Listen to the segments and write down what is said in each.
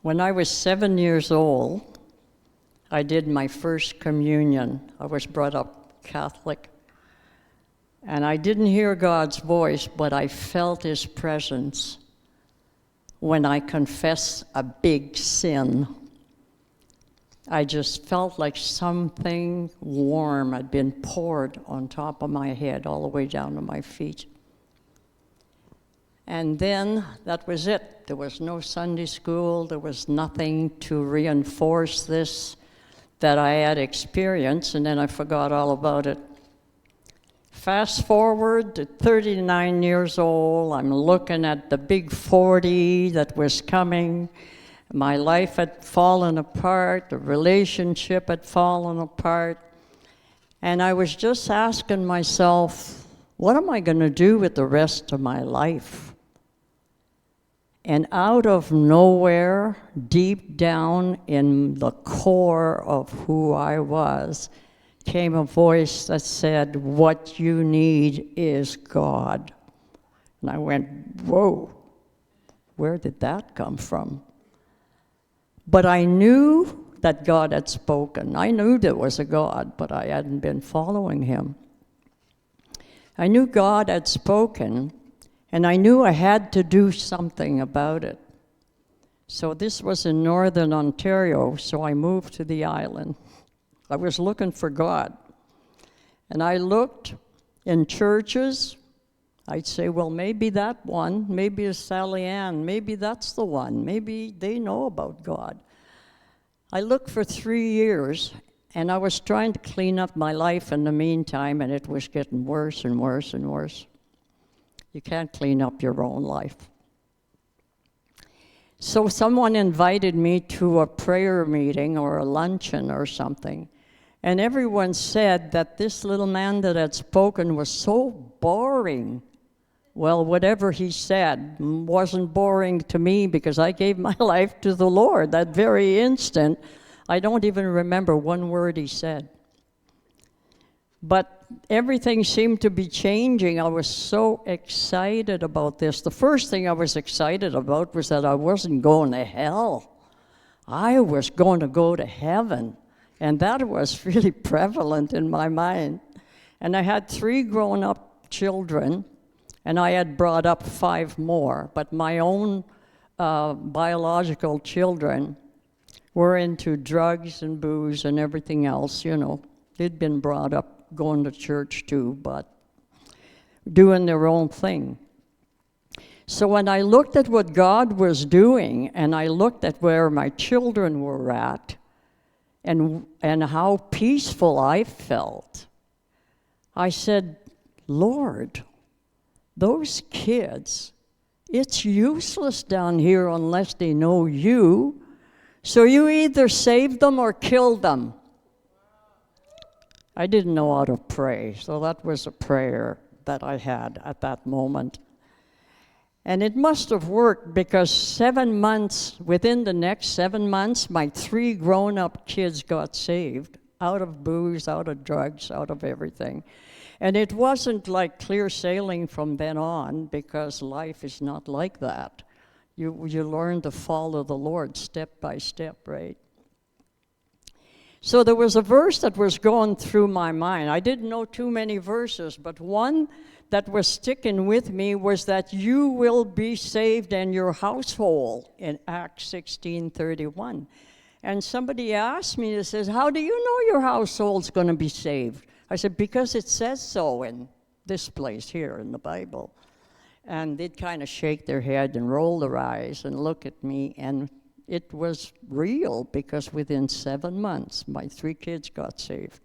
When I was 7 years old, I did my first communion. I was brought up Catholic. And I didn't hear God's voice, but I felt His presence when I confessed a big sin. I just felt like something warm had been poured on top of my head, all the way down to my feet. And then that was it. There was no Sunday school. There was nothing to reinforce this that I had experienced, and then I forgot all about it. Fast forward to 39 years old, I'm looking at the big 40 that was coming. My life had fallen apart, the relationship had fallen apart, and I was just asking myself, what am I going to do with the rest of my life? And out of nowhere, deep down in the core of who I was, came a voice that said, what you need is God. And I went, whoa, where did that come from? But I knew that God had spoken. I knew there was a God, but I hadn't been following Him. I knew God had spoken, and I knew I had to do something about it. So this was in Northern Ontario, so I moved to the island. I was looking for God. And I looked in churches. I'd say, well, maybe that one, maybe it's Sally Ann, maybe that's the one, maybe they know about God. I looked for 3 years, and I was trying to clean up my life in the meantime, and it was getting worse and worse and worse. You can't clean up your own life. So someone invited me to a prayer meeting or a luncheon or something, and everyone said that this little man that had spoken was so boring. Well, whatever he said wasn't boring to me because I gave my life to the Lord that very instant. I don't even remember one word he said. But everything seemed to be changing. I was so excited about this. The first thing I was excited about was that I wasn't going to hell. I was going to go to heaven. And that was really prevalent in my mind. And I had 3 grown-up children, and I had brought up 5 more. But my own biological children were into drugs and booze and everything else, you know. They'd been brought up going to church too, but doing their own thing. So when I looked at what God was doing, and I looked at where my children were at, and how peaceful I felt, I said, Lord, those kids, it's useless down here unless they know you. So you either save them or kill them. I didn't know how to pray, so that was a prayer that I had at that moment. And it must have worked because 7 months, within the next 7 months, my 3 grown-up kids got saved, out of booze, out of drugs, out of everything. And it wasn't like clear sailing from then on, because life is not like that. You learn to follow the Lord step by step, right? So there was a verse that was going through my mind. I didn't know too many verses, but one that was sticking with me was that you will be saved and your household in Acts 16:31. And somebody asked me, they says, how do you know your household's going to be saved? I said, because it says so in this place here in the Bible. And they'd kind of shake their head and roll their eyes and look at me, and it was real because within 7 months, my 3 kids got saved.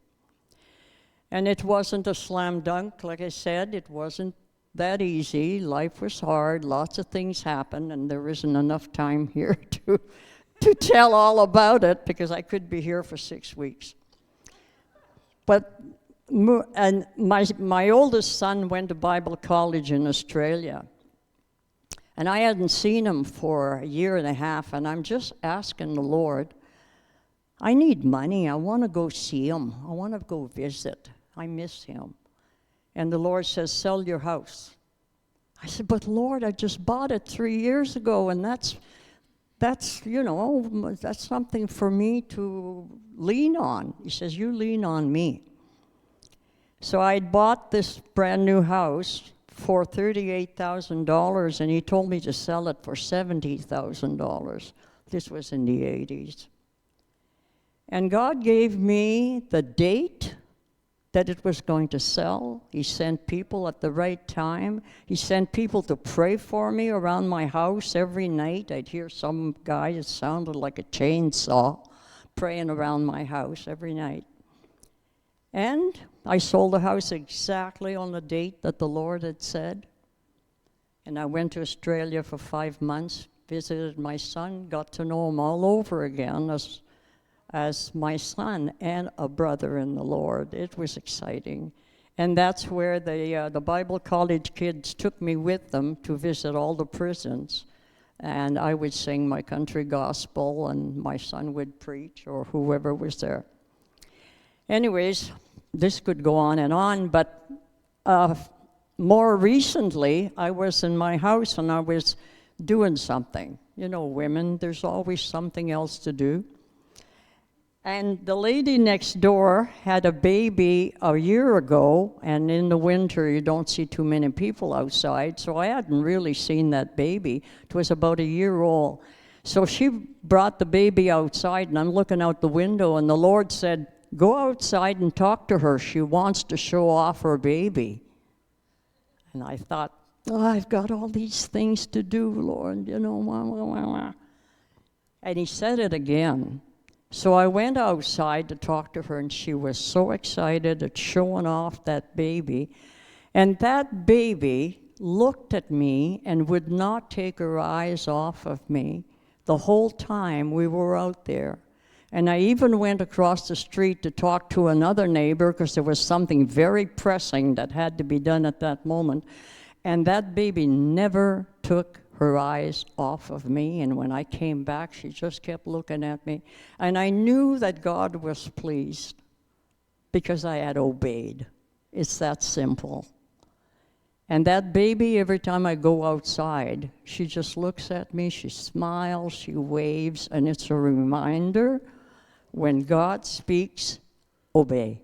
And it wasn't a slam dunk, like I said. It wasn't that easy. Life was hard. Lots of things happened, and there isn't enough time here to tell all about it because I could be here for 6 weeks. But and my oldest son went to Bible college in Australia. And I hadn't seen him for a year and a half, and I'm just asking the Lord, I need money. I want to go see him. I want to go visit. I miss him. And the Lord says, sell your house. I said, but Lord, I just bought it 3 years ago, and that's that's, that's something for me to lean on. He says, you lean on me. So I'd bought this brand new house for $38,000, and he told me to sell it for $70,000. This was in the 80s. And God gave me the date that it was going to sell. He sent people at the right time. He sent people to pray for me around my house every night. I'd hear some guy, it sounded like a chainsaw, praying around my house every night. And I sold the house exactly on the date that the Lord had said. And I went to Australia for 5 months, visited my son, got to know him all over again as my son and a brother in the Lord. It was exciting. And that's where the Bible college kids took me with them to visit all the prisons. And I would sing my country gospel, and my son would preach, or whoever was there. Anyways, this could go on, but more recently, I was in my house and I was doing something. You know, women, there's always something else to do. And the lady next door had a baby a year ago, and in the winter you don't see too many people outside, so I hadn't really seen that baby. It was about a year old. So she brought the baby outside, and I'm looking out the window, and the Lord said, go outside and talk to her. She wants to show off her baby. And I thought, I've got all these things to do, Lord, And he said it again. So I went outside to talk to her, and she was so excited at showing off that baby. And that baby looked at me and would not take her eyes off of me the whole time we were out there. And I even went across the street to talk to another neighbor because there was something very pressing that had to be done at that moment. And that baby never took her eyes off of me, and when I came back, she just kept looking at me. And I knew that God was pleased because I had obeyed. It's that simple. And that baby, every time I go outside, she just looks at me, she smiles, she waves, and it's a reminder, when God speaks, obey.